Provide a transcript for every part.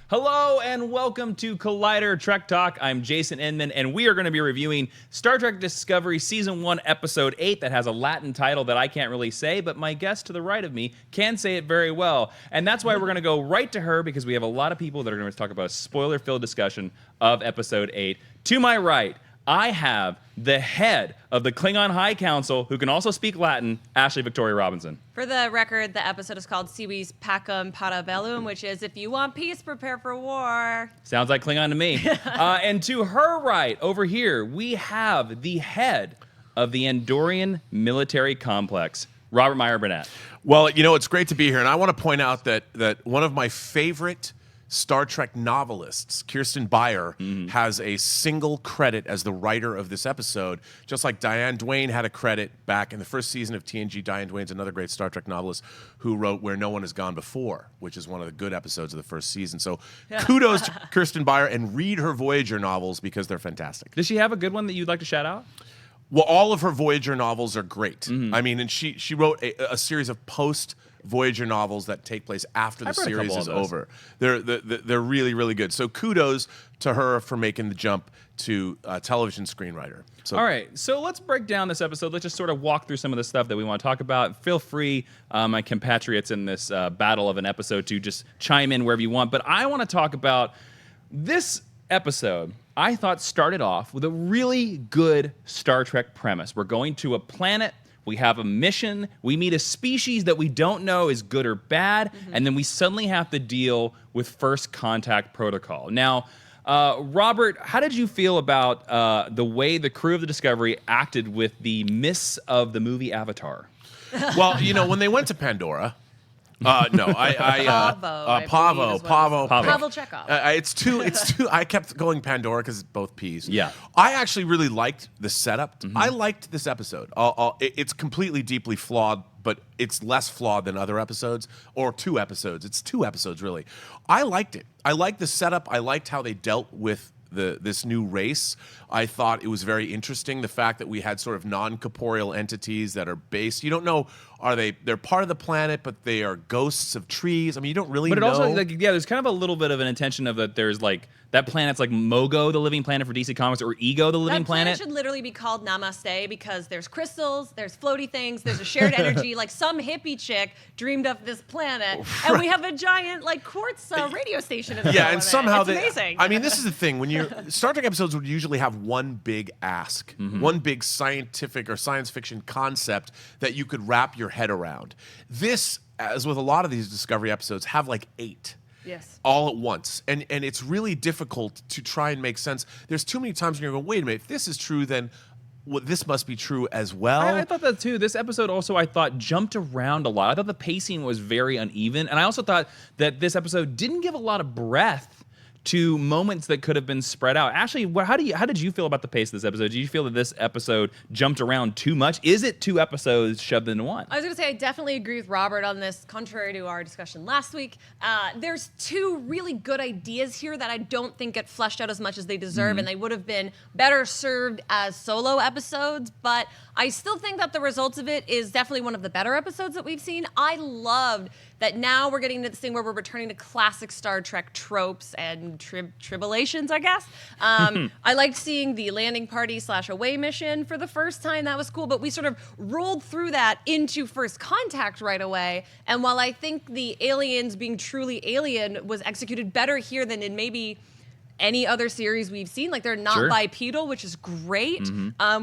Hello and welcome to Collider Trek Talk. I'm Jason Inman, and we are going to be reviewing Star Trek Discovery Season 1, Episode 8 that has a Latin title that I can't really say, but my guest to the right of me can say it very well. And that's why we're going to go right to her, because we have a lot of people that are going to talk about a spoiler-filled discussion of Episode 8. To my right, I have the head of the Klingon High Council, who can also speak Latin, Ashley Victoria Robinson. For the record, the episode is called Vis Pacem para Bellum, which is, if you want peace, prepare for war. Sounds like Klingon to me. And to her right, over here, we have the head of the Andorian military complex, Robert Meyer Burnett. Well, you know, it's great to be here, and I want to point out that one of my favorite Star Trek novelists, Kirsten Beyer, has a single credit as the writer of this episode, just like Diane Duane had a credit back in the first season of TNG. Diane Duane's another great Star Trek novelist who wrote Where No One Has Gone Before, which is one of the good episodes of the first season. So kudos to Kirsten Beyer, and read her Voyager novels because they're fantastic. Does she have a good one that you'd like to shout out? Well, all of her Voyager novels are great. I mean, and she wrote a series of post-Voyager novels that take place after the series is over. They're really, really good. So kudos to her for making the jump to television screenwriter. So, all right, so let's break down this episode. Let's just sort of walk through some of the stuff that we want to talk about. Feel free, my compatriots in this battle of an episode, to just chime in wherever you want. But I want to talk about this episode. I thought started off with a really good Star Trek premise. We're going to a planet, we have a mission, we meet a species that we don't know is good or bad, and then we suddenly have to deal with first contact protocol. Now, Robert, how did you feel about the way the crew of the Discovery acted with the miss of the movie Avatar? well, you know, when they went to Pandora, Pavel Chekhov. It's too. I kept going Pandora because it's both P's. Yeah. I actually really liked the setup. I liked this episode. It's completely deeply flawed, but it's less flawed than other episodes, or 2 episodes. It's 2 episodes, really. I liked it. I liked the setup. I liked how they dealt with this new race. I thought it was very interesting, the fact that we had sort of non-corporeal entities that are based. You don't know, they're part of the planet, but they are ghosts of trees. I mean, you don't really know. But it also, there's kind of a little bit of an intention of that there's that planet's like Mogo, the living planet for DC Comics, or Ego, the living planet. That planet should literally be called Namaste, because there's crystals, there's floaty things, there's a shared energy. Like, some hippie chick dreamed up this planet, and we have a giant quartz radio station in the middle and of somehow it's amazing. I mean, this is the thing. When Star Trek episodes would usually have one big ask, one big scientific or science fiction concept that you could wrap your head around. This, as with a lot of these Discovery episodes, have 8. Yes. All at once. And it's really difficult to try and make sense. There's too many times when you're going, wait a minute, if this is true, then this must be true as well. I thought that too. This episode also, I thought, jumped around a lot. I thought the pacing was very uneven. And I also thought that this episode didn't give a lot of breadth to moments that could have been spread out. Ashley, how did you feel about the pace of this episode? Did you feel that this episode jumped around too much? Is it 2 episodes shoved into one? I was going to say, I definitely agree with Robert on this, contrary to our discussion last week. There's 2 really good ideas here that I don't think get fleshed out as much as they deserve, and they would have been better served as solo episodes, but I still think that the results of it is definitely one of the better episodes that we've seen. I loved that now we're getting to this thing where we're returning to classic Star Trek tropes and tribulations, I guess. I liked seeing the landing party / away mission for the first time. That was cool, but we sort of rolled through that into first contact right away. And while I think the aliens being truly alien was executed better here than in maybe any other series we've seen, they're not bipedal, which is great.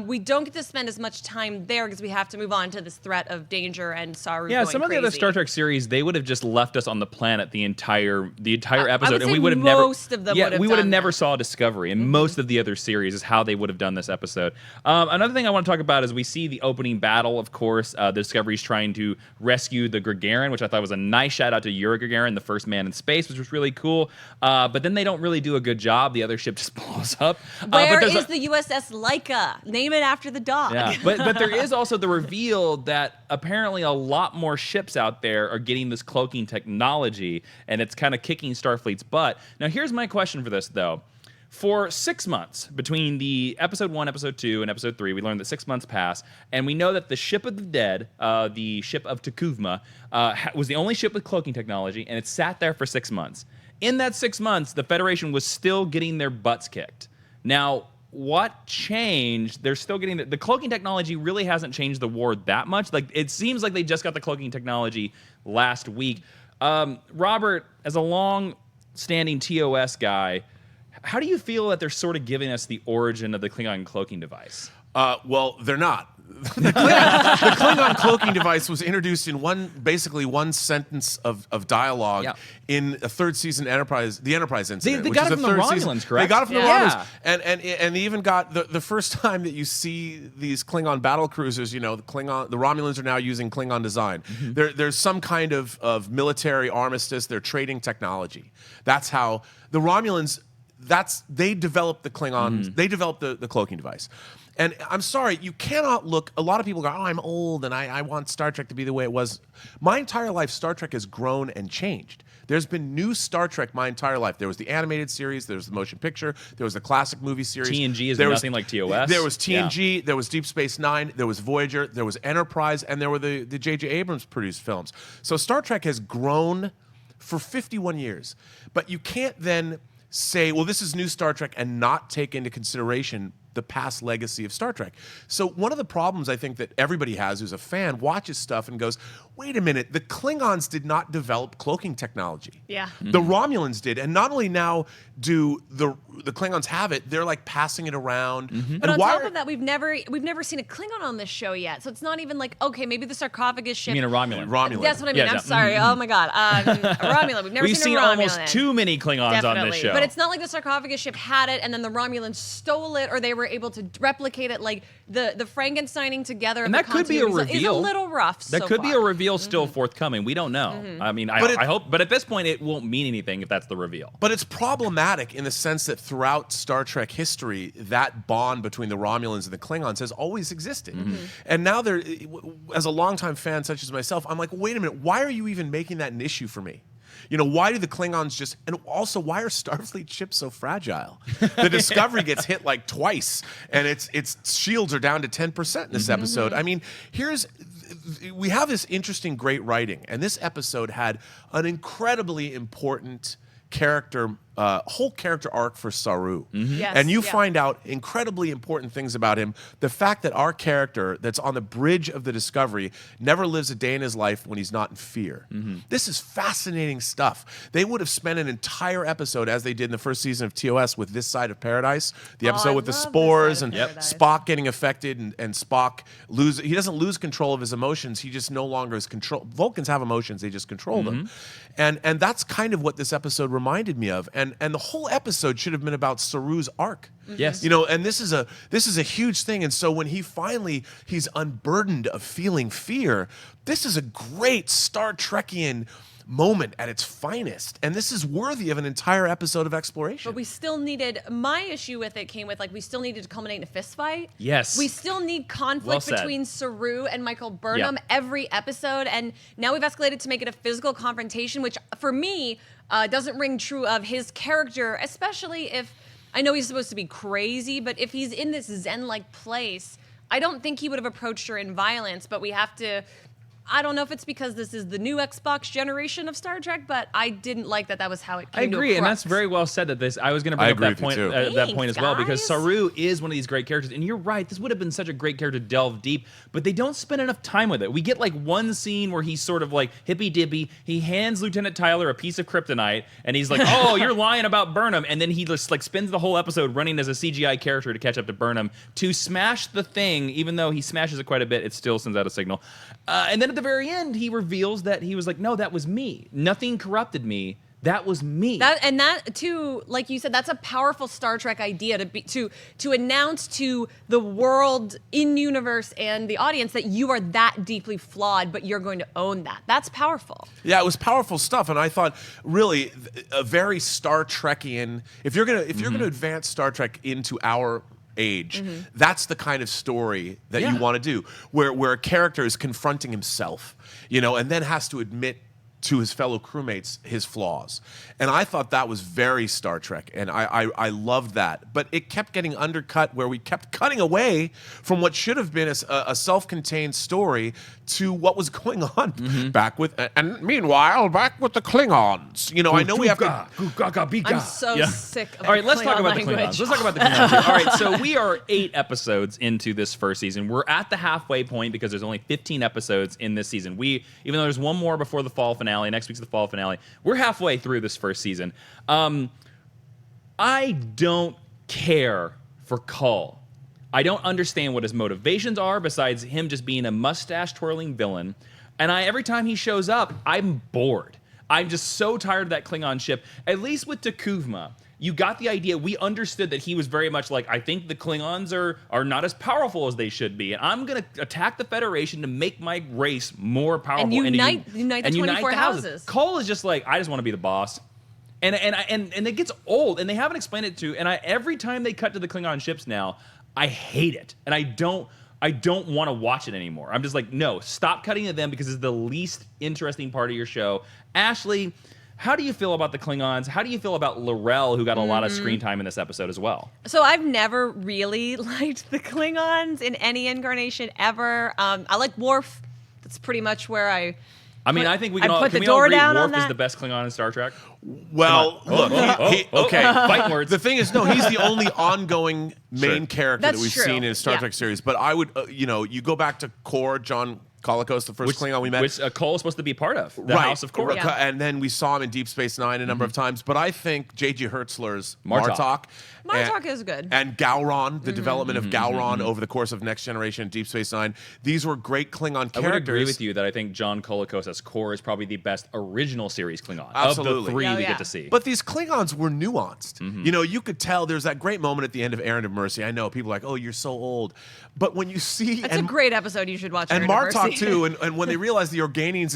We don't get to spend as much time there because we have to move on to this threat of danger and Saru going some of the crazy. other Star Trek series, they would have just left us on the planet the entire episode, and we would have most of them we would have never that. saw Discovery, and most of the other series is how they would have done this episode. Another thing I want to talk about is we see the opening battle. Of course, the Discovery's trying to rescue the Gagarin, which I thought was a nice shout out to Yuri Gagarin, the first man in space, which was really cool. But then they don't really do a good job. The other ship just blows up. Where is the USS Laika? Name it after the dog. Yeah, but there is also the reveal that apparently a lot more ships out there are getting this cloaking technology, and it's kind of kicking Starfleet's butt. Now, here's my question for this, though. For 6 months, between the episode 1, episode 2, and episode 3, we learned that 6 months passed, and we know that the ship of the dead, the ship of Takuvma, was the only ship with cloaking technology, and it sat there for 6 months. In that 6 months, the Federation was still getting their butts kicked. Now, what changed? They're still getting the cloaking technology really hasn't changed the war that much. Like, it seems like they just got the cloaking technology last week. Robert, as a long-standing TOS guy, how do you feel that they're sort of giving us the origin of the Klingon cloaking device? Well, they're not. The Klingon cloaking device was introduced in basically one sentence of dialogue in a third season Enterprise, the Enterprise incident. They got it from the Romulans, correct? They got it from the Romulans, and they even got the first time that you see these Klingon battle cruisers. The Romulans are now using Klingon design. There's some kind of military armistice. They're trading technology. That's how the Romulans. They developed the Klingons. They developed the cloaking device. And I'm sorry, you cannot look. A lot of people go, "Oh, I'm old, and I want Star Trek to be the way it was." My entire life, Star Trek has grown and changed. There's been new Star Trek my entire life. There was the animated series, there was the motion picture, there was the classic movie series. TNG is nothing like TOS. There was TNG, there was Deep Space Nine, there was Voyager, there was Enterprise, and there were the J.J. Abrams produced films. So Star Trek has grown for 51 years. But you can't then say, well, this is new Star Trek, and not take into consideration the past legacy of Star Trek. So one of the problems I think that everybody has who's a fan watches stuff and goes, wait a minute, the Klingons did not develop cloaking technology. Yeah. The Romulans did. And not only now do the Klingons have it, they're like passing it around. But on top of that, we've never seen a Klingon on this show yet. So it's not even like, okay, maybe the sarcophagus ship. You mean a Romulan? Romulan. That's what I mean. I'm sorry. Oh my God. A Romulan. We've seen a Romulan. almost too many Klingons on this show. But it's not like the sarcophagus ship had it and then the Romulans stole it, or they were able to replicate it. Like the Frankensteining together. And that could be a reveal. Is a little rough. That could be a reveal still forthcoming. We don't know. I mean, I hope. But at this point, it won't mean anything if that's the reveal. But it's problematic in the sense that throughout Star Trek history, that bond between the Romulans and the Klingons has always existed. And now, as a longtime fan such as myself, I'm like, wait a minute, why are you even making that an issue for me? Why do the Klingons just, and also why are Starfleet ships so fragile? The Discovery gets hit like twice, and its shields are down to 10% in this episode. I mean, we have this interesting, great writing, and this episode had an incredibly important whole character arc for Saru. Yes, and you find out incredibly important things about him. The fact that our character that's on the bridge of the Discovery never lives a day in his life when he's not in fear. This is fascinating stuff. They would have spent an entire episode, as they did in the first season of TOS, with This Side of Paradise, the episode with the spores and Spock getting affected, and Spock he doesn't lose control of his emotions. He just no longer is control. Vulcans have emotions, they just control them. And that's kind of what this episode reminded me of. And the whole episode should have been about Saru's arc. Yes. And this is a huge thing. And so when he's unburdened of feeling fear, this is a great Star Trekian moment at its finest. And this is worthy of an entire episode of exploration. But we still needed, my issue with it came with, we still needed to culminate in a fist fight. Yes. We still need conflict between Saru and Michael Burnham every episode. And now we've escalated to make it a physical confrontation, which for me doesn't ring true of his character, especially if, I know he's supposed to be crazy, but if he's in this Zen-like place, I don't think he would have approached her in violence, but we have to, I don't know if it's because this is the new Xbox generation of Star Trek, but I didn't like that was how it came to a agree, and crux. that's very well said. I was going to bring up that point, as well, because guys. Saru is one of these great characters, and you're right. This would have been such a great character to delve deep, but they don't spend enough time with it. We get like one scene where he's sort of like hippy dippy. He hands Lieutenant Tyler a piece of kryptonite, and he's like, "Oh, you're lying about Burnham," and then he just like spends the whole episode running as a CGI character to catch up to Burnham to smash the thing. Even though he smashes it quite a bit, it still sends out a signal. And then at the very end, he reveals that he was like, no, that was me. Nothing corrupted me. That was me. That too, like you said, that's a powerful Star Trek idea to announce to the world in universe and the audience that you are that deeply flawed, but you're going to own that. That's powerful. Yeah, it was powerful stuff, and I thought really a very Star Trekian. If you're gonna advance Star Trek into our age, that's the kind of story that you want to do, where a character is confronting himself, and then has to admit to his fellow crewmates his flaws. And I thought that was very Star Trek, and I loved that. But it kept getting undercut, where we kept cutting away from what should have been a self-contained story to what was going on back with, and meanwhile, back with the Klingons. You know, I know we have to. I'm so sick of All right, let's Klingon talk about language. the Klingons. Let's talk about the Klingons here. All right, so we are 8 episodes into this first season. We're at the halfway point because there's only 15 episodes in this season. Even though there's one more before the fall finale, next week's the fall finale, we're halfway through this first season. I don't care for Cull. I don't understand what his motivations are besides him just being a mustache-twirling villain. And every time he shows up, I'm bored. I'm just so tired of that Klingon ship. At least with T'Kuvma, you got the idea. We understood that he was very much like, I think the Klingons are not as powerful as they should be. And I'm going to attack the Federation to make my race more powerful. And unite the 24 houses. Cull is just like, I just want to be the boss. And it gets old, and they haven't explained it to. And every time they cut to the Klingon ships now, I hate it, and I don't want to watch it anymore. I'm just like, no, stop cutting to them because it's the least interesting part of your show. Ashley, how do you feel about the Klingons? How do you feel about L'Rell, who got a lot of screen time in this episode as well? So I've never really liked the Klingons in any incarnation ever. I like Worf. That's pretty much where I think we can all put the agree door down Worf on that? is the best Klingon in Star Trek? Well, look, Okay, fighting words. the thing is, no, he's the only ongoing main character That's that we've true. seen in a Star Trek series. But I would, you go back to Kor, John Colicos, the first Klingon we met. Which Cole is supposed to be part of, the House of Kor. Yeah. And then we saw him in Deep Space Nine a number of times. But I think J.G. Hertzler's Martok is good. and Gowron, the development of Gowron over the course of Next Generation and Deep Space Nine, these were great Klingon characters. I would agree with you that I think John Colicos as Kor is probably the best original series Klingon Absolutely. of the 3 Oh, we yeah. get to see. But these Klingons were nuanced. You know, you could tell there's that great moment at the end of Errand of Mercy. I know people are like, oh, you're so old. But when you see... That's a great episode you should watch. And Errand of Martok, Mercy. too, and when they realize the Organians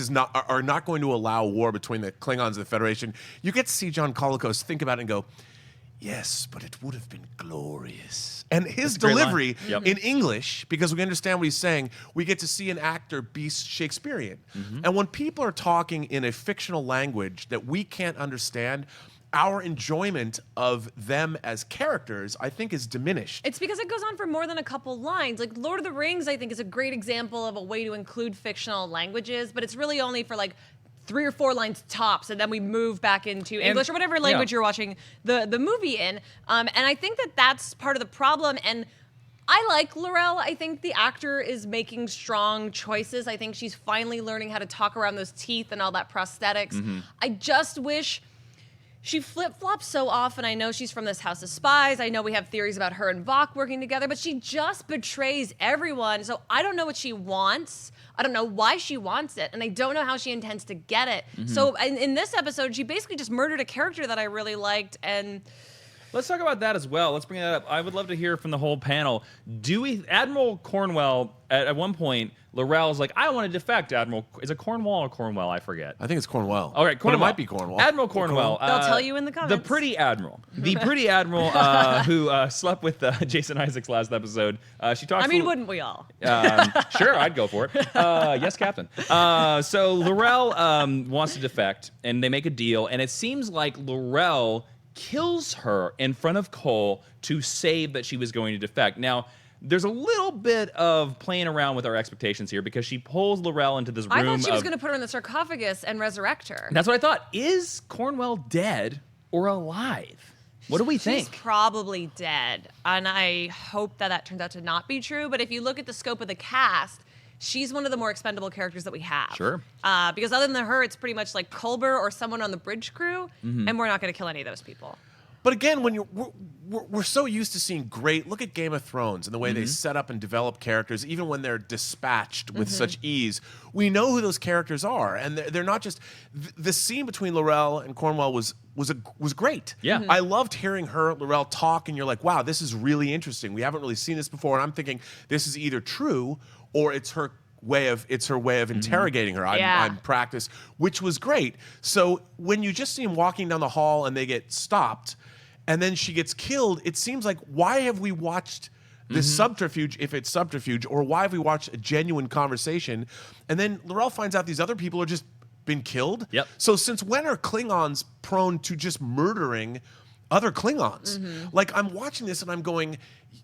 are not going to allow war between the Klingons and the Federation, you get to see John Colicos think about it and go, yes, but it would have been glorious. And his a great line. delivery Yep. in English, because we understand what he's saying, we get to see an actor be Shakespearean. And when people are talking in a fictional language that we can't understand, our enjoyment of them as characters, I think, is diminished. It's because it goes on for more than a couple lines. Like Lord of the Rings, I think, is a great example of a way to include fictional languages, but it's really only for like 3 or 4 lines tops, and then we move back into English or whatever language you're watching the movie in. And I think that's part of the problem. And I like L'Rell. I think the actor is making strong choices. I think she's finally learning how to talk around those teeth and all that prosthetics. I just wish... She flip-flops so often. I know she's from this House of Spies. I know we have theories about her and Vok working together, but she just betrays everyone. So I don't know what she wants. I don't know why she wants it, and I don't know how she intends to get it. So in this episode, she basically just murdered a character that I really liked, and... Let's talk about that as well. Let's bring that up. I would love to hear from the whole panel. Admiral Cornwell, at one point, L'Rell's like, I want to defect, Admiral. Is it Cornwall or Cornwell? I forget. I think it's Cornwell. All right, Cornwell. But it might be Cornwell. Admiral Cornwell. They'll tell you in the comments. The pretty admiral. The pretty admiral who slept with Jason Isaacs last episode. She talks. I mean, wouldn't we all? Sure, I'd go for it. Yes, Captain. So L'Rell wants to defect, and they make a deal, and it seems like L'Rell kills her in front of Cole to save that she was going to defect. Now, there's a little bit of playing around with our expectations here because she pulls L'Rell into this room. I thought she was going to put her in the sarcophagus and resurrect her. That's what I thought. Is Cornwell dead or alive? What do we think? She's probably dead, and I hope that turns out to not be true. But if you look at the scope of the cast, she's one of the more expendable characters that we have. Sure. Because other than her, it's pretty much like Culber or someone on the bridge crew, and we're not going to kill any of those people. But again, when we're so used to seeing great. Look at Game of Thrones and the way they set up and develop characters, even when they're dispatched with such ease. We know who those characters are, and they're not just. The scene between L'Rell and Cornwell was great. Yeah. I loved hearing L'Rell talk, and you're like, wow, this is really interesting. We haven't really seen this before, and I'm thinking this is either true or it's her way of interrogating her. I'm practice, which was great. So when you just see him walking down the hall and they get stopped, and then she gets killed, it seems like, why have we watched this subterfuge, if it's subterfuge, or why have we watched a genuine conversation? And then L'Rell finds out these other people are just been killed. Yep. So since when are Klingons prone to just murdering other Klingons? Like, I'm watching this and I'm going,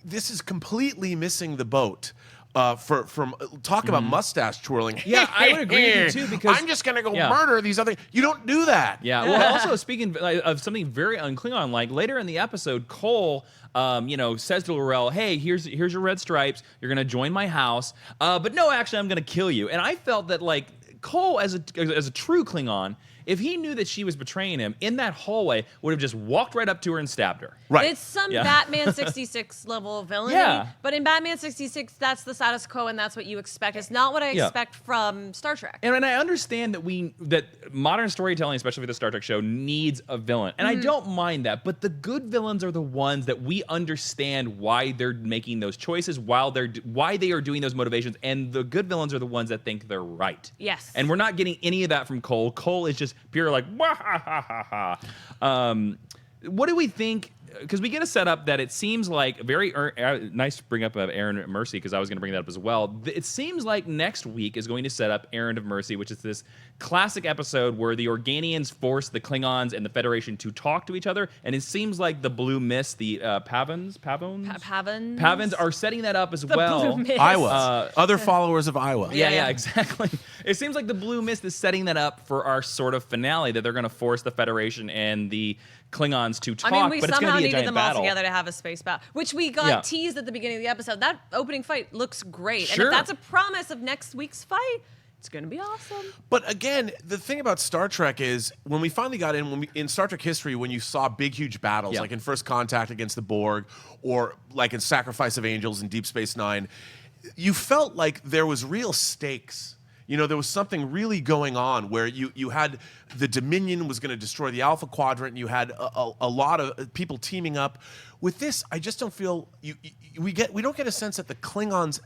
this is completely missing the boat from talk about mustache twirling. Yeah, I would agree with you too, because I'm just gonna go murder these other. You don't do that. Yeah. Well, also speaking of something very unclean, like later in the episode, Cole, says to Laurel, "Hey, here's your red stripes. You're gonna join my house, but no, actually, I'm gonna kill you." And I felt that like Cole, as a true Klingon, if he knew that she was betraying him in that hallway, would have just walked right up to her and stabbed her. Right. It's some Batman 66 level of villainy. Yeah. But in Batman 66, that's the status quo, and that's what you expect. It's not what I expect from Star Trek. And I understand that modern storytelling, especially for the Star Trek show, needs a villain. And I don't mind that. But the good villains are the ones that we understand why they're making those choices, why they are doing those motivations. And the good villains are the ones that think they're right. Yes. And we're not getting any of that from Cole. Cole is just pure like, wah, ha, ha, ha, ha. What do we think? Because we get a setup that it seems like very nice to bring up Errand of Mercy, because I was going to bring that up as well. It seems like next week is going to set up Errand of Mercy, which is this classic episode where the Organians force the Klingons and the Federation to talk to each other, and it seems like the Blue Mist, the Pavans are setting that up as well. Blue Mist. Iowa, other followers of Iowa. Yeah, exactly. It seems like the Blue Mist is setting that up for our sort of finale, that they're going to force the Federation and the Klingons to talk, I mean, we but it's going somehow to be a needed giant them battle. all together to have a space battle, which we got teased at the beginning of the episode. That opening fight looks great. Sure. And if that's a promise of next week's fight, it's going to be awesome. But again, the thing about Star Trek is when we finally got in Star Trek history, when you saw big, huge battles, like in First Contact against the Borg, or like in Sacrifice of Angels and Deep Space Nine, you felt like there was real stakes. There was something really going on where you had the Dominion was going to destroy the Alpha Quadrant, and you had a lot of people teaming up. With this, I just don't feel we don't get a sense that the Klingons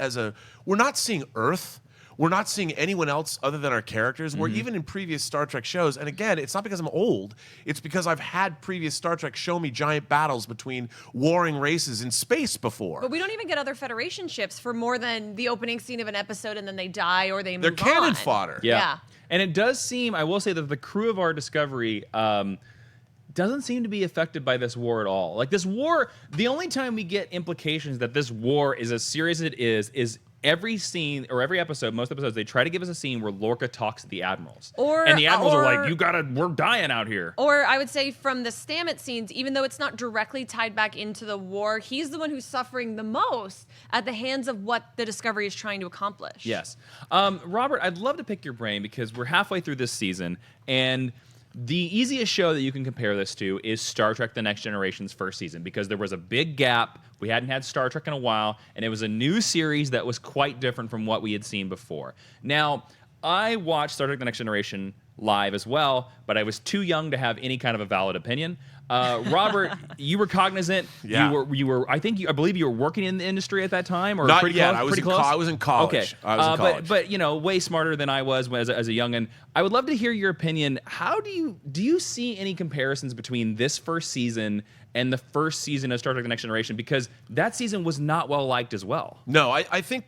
we're not seeing Earth. We're not seeing anyone else other than our characters. We're even in previous Star Trek shows. And again, it's not because I'm old. It's because I've had previous Star Trek show me giant battles between warring races in space before. But we don't even get other Federation ships for more than the opening scene of an episode, and then they die or they move on. They're cannon fodder. Yeah. And it does seem, I will say, that the crew of our Discovery doesn't seem to be affected by this war at all. Like this war, the only time we get implications that this war is as serious as it is every scene or every episode, most episodes, they try to give us a scene where Lorca talks to the admirals. And the admirals are like, we're dying out here. Or I would say from the Stamets scenes, even though it's not directly tied back into the war, he's the one who's suffering the most at the hands of what the Discovery is trying to accomplish. Yes. Robert, I'd love to pick your brain, because we're halfway through this season, and the easiest show that you can compare this to is Star Trek The Next Generation's first season, because there was a big gap. We hadn't had Star Trek in a while, and it was a new series that was quite different from what we had seen before. Now, I watched Star Trek The Next Generation live as well, but I was too young to have any kind of a valid opinion. Robert, you were cognizant. Yeah. You were. I believe you were working in the industry at that time, or Not pretty yet. close. I was in college. Okay. I was in college. But way smarter than I was as a youngin. I would love to hear your opinion. How do you see any comparisons between this first season and the first season of Star Trek: The Next Generation? Because that season was not well liked as well. No, I think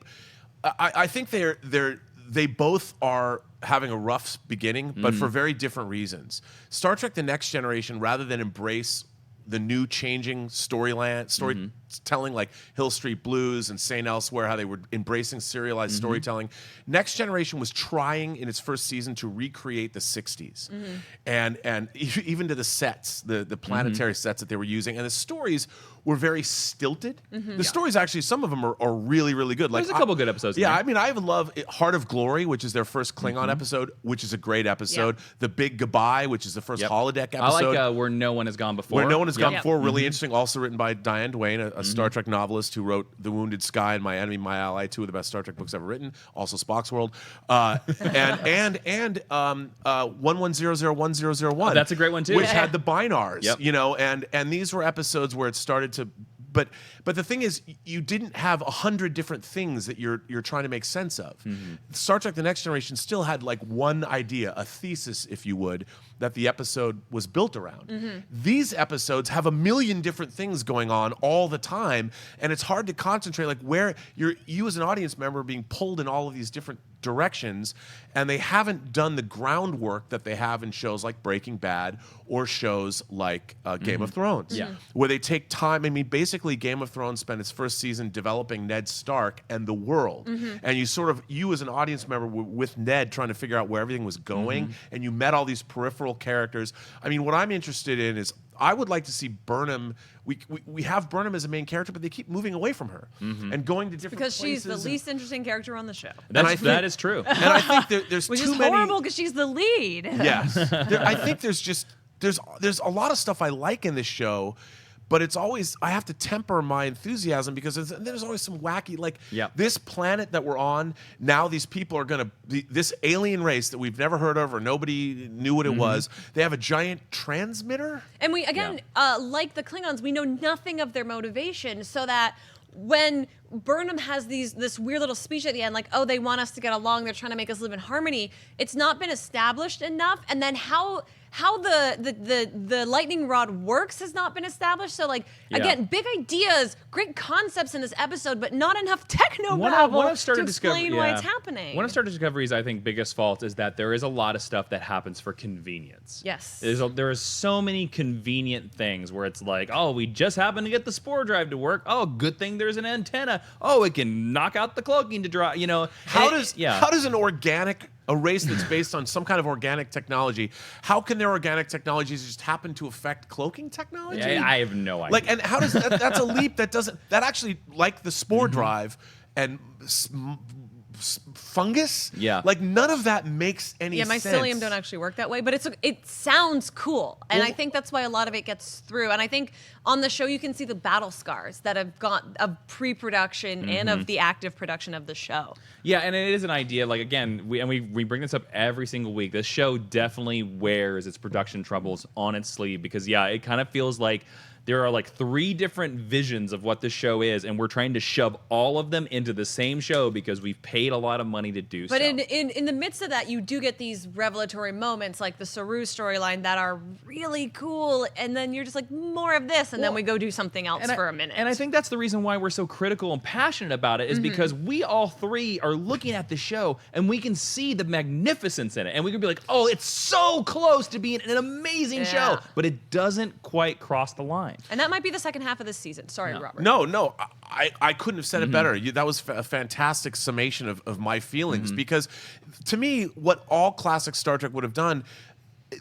they both are having a rough beginning, but for very different reasons. Star Trek: The Next Generation, rather than embrace the new changing storytelling like Hill Street Blues and St. Elsewhere, how they were embracing serialized storytelling. Next Generation was trying in its first season to recreate the 60s. And even to the sets, the planetary sets that they were using. And the stories were very stilted. The stories, actually, some of them are really, really good. There's a couple good episodes in there. I mean, I even love Heart of Glory, which is their first Klingon episode, which is a great episode. The Big Goodbye, which is the first holodeck episode. I like Where No One Has Gone Before. Where No One Has Gone Before, really interesting. Also written by Diane Duane, a Star Trek novelist who wrote The Wounded Sky and My Enemy, My Ally, two of the best Star Trek books ever written. Also Spock's World. And 11001001. That's a great one too. Which had the binars, Yep. and these were episodes where it started to. But the thing is, you didn't have 100 different things that you're trying to make sense of. Star Trek: The Next Generation still had like one idea, a thesis, if you would, that the episode was built around. These episodes have a million different things going on all the time, and it's hard to concentrate. Like where you as an audience member being pulled in all of these different directions, and they haven't done the groundwork that they have in shows like Breaking Bad or shows like Game of Thrones, where they take time. I mean, basically, Game of Thrones spent its first season developing Ned Stark and the world, and you as an audience member were with Ned trying to figure out where everything was going, and you met all these peripheral characters. I mean, what I'm interested in is I would like to see Burnham. We have Burnham as a main character, but they keep moving away from her and going to different because places. she's the least interesting character on the show. That is true. And I think there's Which too is many. horrible because she's the lead. Yes, I think there's a lot of stuff I like in this show, but it's always I have to temper my enthusiasm because there's always some wacky this planet that we're on now. These people are gonna this alien race that we've never heard of or nobody knew what it was. They have a giant transmitter, and we again like the Klingons, we know nothing of their motivation, so that when Burnham has this weird little speech at the end, like, oh, they want us to get along, they're trying to make us live in harmony, it's not been established enough. And then how the lightning rod works has not been established. So again, big ideas, great concepts in this episode, but not enough technobabble to explain why it's happening. One of Star Trek Discovery's, I think, biggest fault is that there is a lot of stuff that happens for convenience. Yes. There is so many convenient things where it's like, oh, we just happen to get the spore drive to work. Oh, good thing there's an antenna. Oh, it can knock out the cloaking to dry. How does a race that's based on some kind of organic technology, how can their organic technologies just happen to affect cloaking technology? Yeah, I have no idea. And how does that's a leap that actually, like the spore drive and fungus, none of that makes any sense. Yeah, mycelium don't actually work that way, but it sounds cool, and I think that's why a lot of it gets through. And I think on the show you can see the battle scars that have got of pre-production and of the active production of the show. Yeah, and it is an idea. Like again, we bring this up every single week. This show definitely wears its production troubles on its sleeve because it kind of feels like there are 3 different visions of what this show is, and we're trying to shove all of them into the same show because we've paid a lot of money to do so. But in the midst of that, you do get these revelatory moments like the Saru storyline that are really cool, and then you're just like, more of this, and then we go do something else for a minute. And I think that's the reason why we're so critical and passionate about it is because we all 3 are looking at the show, and we can see the magnificence in it, and we can be like, oh, it's so close to being an amazing show, but it doesn't quite cross the line. And that might be the second half of this season. Sorry, Robert. No, I couldn't have said it better. That was a fantastic summation of my feelings because to me, what all classic Star Trek would have done,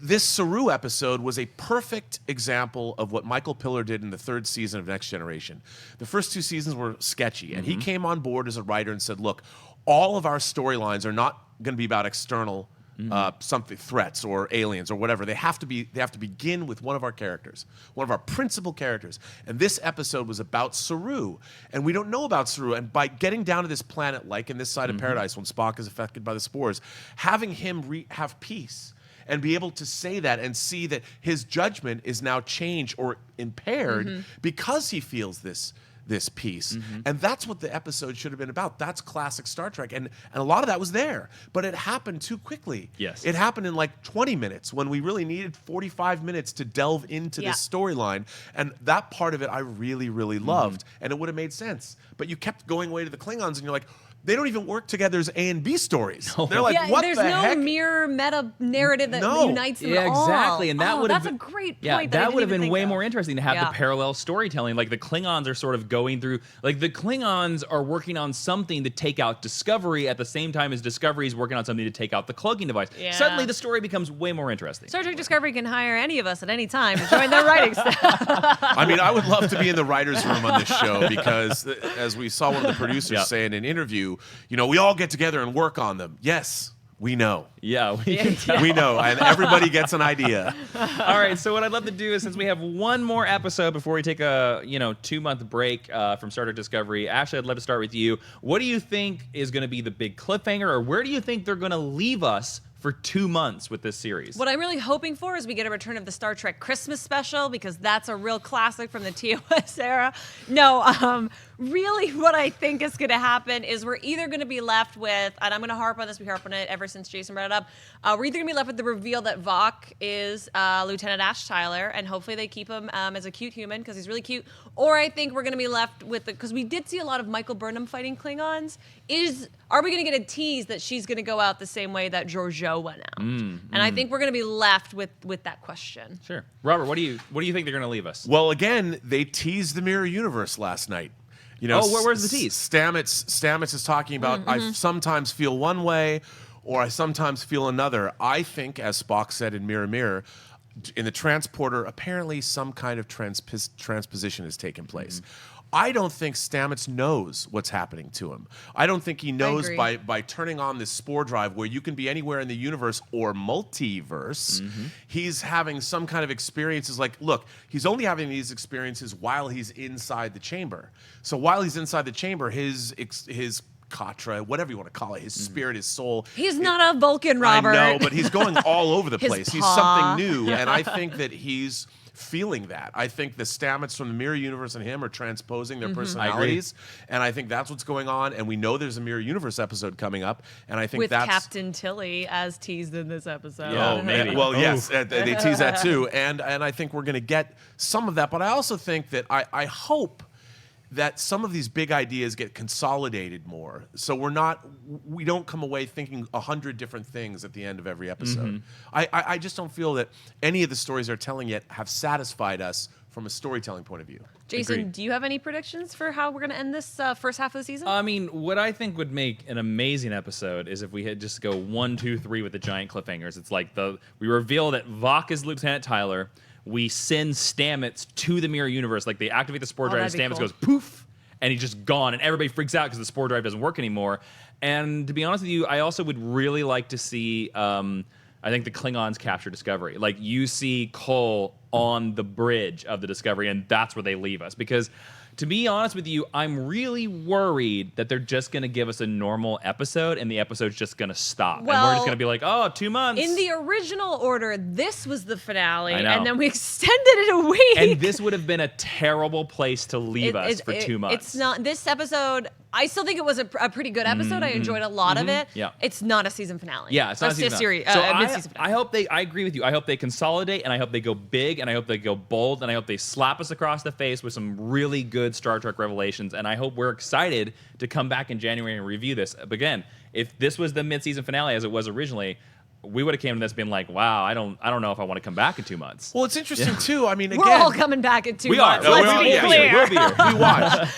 this Saru episode was a perfect example of what Michael Piller did in the 3rd season of Next Generation. The first 2 seasons were sketchy, and he came on board as a writer and said, look, all of our storylines are not going to be about external something, threats or aliens or whatever. They have to begin with one of our characters, one of our principal characters. And this episode was about Saru, and we don't know about Saru. And by getting down to this planet, like in this side of Paradise, when Spock is affected by the spores, having him have peace and be able to say that and see that his judgment is now changed or impaired because he feels this piece. And that's what the episode should have been about. That's classic Star Trek. And a lot of that was there, but it happened too quickly. Yes. It happened in 20 minutes when we really needed 45 minutes to delve into this storyline. And that part of it I really, really loved. And it would have made sense. But you kept going away to the Klingons and you're like, they don't even work together as A and B stories. No. They're like, what the heck? There's no mirror meta narrative that unites them all. Yeah, exactly. And that would have that's a great point. Yeah, that would have been way of. more interesting to have the parallel storytelling. Like the Klingons are sort of going through, like the Klingons are working on something to take out Discovery at the same time as Discovery is working on something to take out the cloaking device. Yeah. Suddenly the story becomes way more interesting. Star Trek Discovery can hire any of us at any time to join their writing staff. I mean, I would love to be in the writer's room on this show because, as we saw one of the producers say in an interview, we all get together and work on them. Yes, we know. Yeah, we can tell. We know, and everybody gets an idea. All right, so what I'd love to do is, since we have one more episode before we take a 2-month break from Star Trek Discovery, Ashley, I'd love to start with you. What do you think is going to be the big cliffhanger, or where do you think they're going to leave us for 2 months with this series. What I'm really hoping for is we get a return of the Star Trek Christmas special, because that's a real classic from the TOS era. No, really what I think is going to happen is we're either going to be left with, and I'm going to harp on this, we harp on it ever since Jason brought it up, we're either going to be left with the reveal that Vok is Lieutenant Ash Tyler, and hopefully they keep him as a cute human because he's really cute, or I think we're going to be left with, because we did see a lot of Michael Burnham fighting Klingons, are we going to get a tease that she's going to go out the same way that Georgiou went out? And I think we're going to be left with that question. Sure. Robert, what do you think they're going to leave us? Well, again, they teased the Mirror Universe last night. You know, where's the tease? Stamets is talking about, I sometimes feel one way, or I sometimes feel another. I think, as Spock said in Mirror Mirror, in the transporter, apparently some kind of transposition has taken place. I don't think Stamets knows what's happening to him. I don't think he knows by turning on this spore drive where you can be anywhere in the universe or multiverse. He's having some kind of experiences. Like, look, he's only having these experiences while he's inside the chamber. So while he's inside the chamber, his Katra, whatever you want to call it, his spirit, his soul. He's not a Vulcan, Robert. I know, but he's going all over the place. He's something new, Yeah. and I think that he's feeling that. I think the Stamets from the Mirror Universe and him are transposing their personalities, and I think that's what's going on. And we know there's a Mirror Universe episode coming up, and I think with that's Captain Tilly as teased in this episode. Oh, maybe. Well, yes, they tease that too, and I think we're going to get some of that. But I also think that I hope that some of these big ideas get consolidated more, so we don't come away thinking 100 different things at the end of every episode. I just don't feel that any of the stories they're telling yet have satisfied us from a storytelling point of view. Jason, Agreed. do you have any predictions for how we're going to end this first half of the season? I mean, what I think would make an amazing episode is if we had just go 1, 2, 3 with the giant cliffhangers. It's like we reveal that Vok is Lieutenant Tyler. We send Stamets to the Mirror Universe. Like, they activate the spore drive, and Stamets goes poof, and he's just gone, and everybody freaks out because the spore drive doesn't work anymore. And to be honest with you, I also would really like to see, I think, the Klingons capture Discovery. Like, you see Cole on the bridge of the Discovery, and that's where they leave us. Because, to be honest with you, I'm really worried that they're just going to give us a normal episode, and the episode's just going to stop. Well, and we're just going to be like, oh, 2 months. In the original order, this was the finale, I know. and then we extended it a week. And this would have been a terrible place to leave us for 2 months. It's not. This episode, I still think it was a pretty good episode. I enjoyed a lot of it. Yeah. It's not a season finale. Yeah, it's not a season finale. Mid-season finale. I agree with you. I hope they consolidate, and I hope they go big, and I hope they go bold, and I hope they slap us across the face with some really good Star Trek revelations. And I hope we're excited to come back in January and review this. But again, if this was the mid-season finale as it was originally, we would have came to this being like, wow, I don't know if I want to come back in 2 months. Well, it's interesting too. I mean, again, We're all coming back in 2 months. We are. Let's be clear. We'll be here. we watch.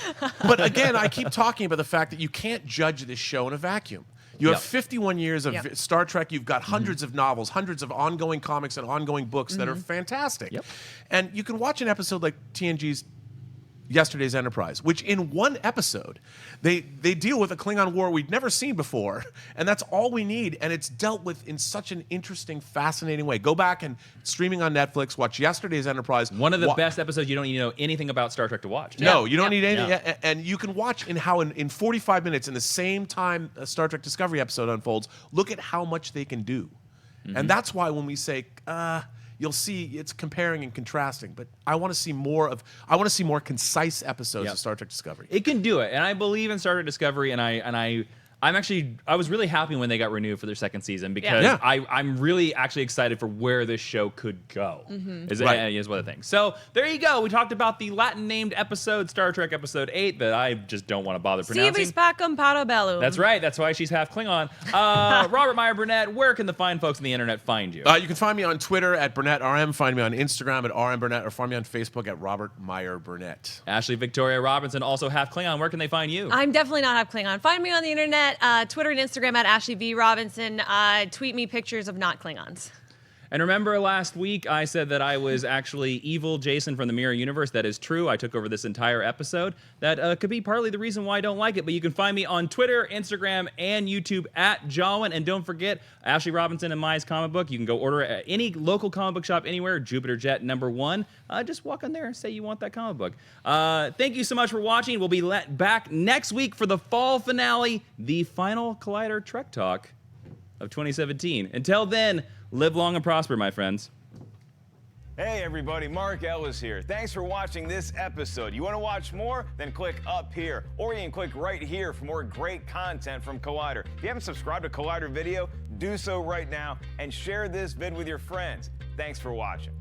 But again, I keep talking about the fact that you can't judge this show in a vacuum. You have 51 years of Star Trek. You've got hundreds of novels, hundreds of ongoing comics and ongoing books that are fantastic. And you can watch an episode like TNG's Yesterday's Enterprise, which in one episode, they deal with a Klingon war we'd never seen before, and that's all we need, and it's dealt with in such an interesting, fascinating way. Go back and streaming on Netflix, watch Yesterday's Enterprise. One of the best episodes. You don't need to know anything about Star Trek to watch. No, you don't need any, and you can watch in 45 minutes, in the same time a Star Trek Discovery episode unfolds, look at how much they can do. And that's why when we say, you'll see it's comparing and contrasting, but I want to see more concise episodes of Star Trek Discovery. It can do it, and I believe in Star Trek Discovery, and I was really happy when they got renewed for their second season because I'm really actually excited for where this show could go. Is one of the things. So there you go. We talked about the Latin named episode, Star Trek Episode 8, that I just don't want to bother pronouncing. Vis Pacem, Bellum. That's right. That's why she's half Klingon. Robert Meyer Burnett, where can the fine folks on the internet find you? You can find me on Twitter at BurnettRM, find me on Instagram at RMBurnett, or find me on Facebook at Robert Meyer Burnett. Ashley Victoria Robinson, also half Klingon. Where can they find you? I'm definitely not half Klingon. Find me on the internet, Twitter and Instagram at Ashley V. Robinson. Tweet me pictures of not Klingons. And remember last week I said that I was actually evil Jason from the Mirror Universe. That is true. I took over this entire episode. That could be partly the reason why I don't like it. But you can find me on Twitter, Instagram, and YouTube at Jawin. And don't forget, Ashley Robinson and Mai's comic book. You can go order it at any local comic book shop anywhere, Jupiter Jet #1. Just walk on there and say you want that comic book. Thank you so much for watching. We'll be back next week for the fall finale, the final Collider Trek Talk. of 2017. Until then, live long and prosper, my friends. Hey everybody, Mark Ellis here. Thanks for watching this episode. You want to watch more? Then click up here, or you can click right here for more great content from Collider. If you haven't subscribed to Collider Video, do so right now and share this vid with your friends. Thanks for watching.